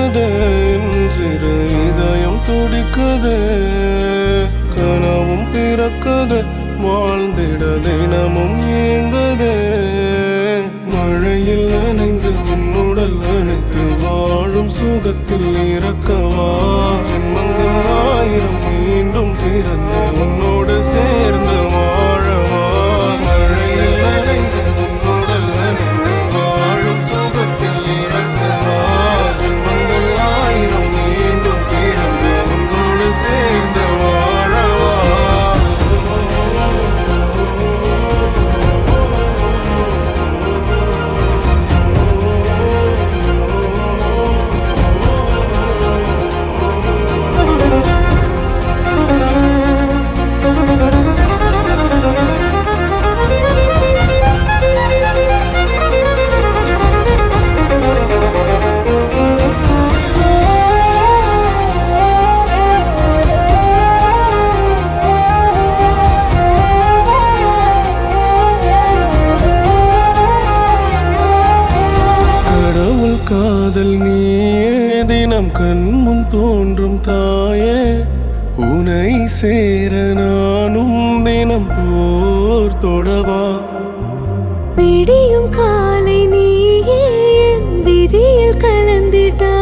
துடிக்குதே என் சிறு இதயம் துடிக்குதே கனவும் பிறக்குதே வாழ்ந்திட தினமும் ஏங்குதே மழையில் நனைந்து உன்னுடல் அணைத்து வாழும் சுகத்தில் இறக்கவா ஜென்மங்கள் ஆயிரம் மீண்டும் பிறந்து உன்னோடு சேர்ந்து வாழவா மழையில் நனைந்து உன்னுடல் அணைத்து வாழும் சுகத்தில் இறக்கவா ஜென்மங்கள் ஆயிரம் மீண்டும் பிறந்து உன்னோடு சேர்ந்து வாழவா. காதல் நீயே தினம் கண்முன் தோன்றும் தாயே உனை சேர நானும் தினம் போர் தொடவா விடியும் காலை நீயே என் விதியில் கலந்திட்டா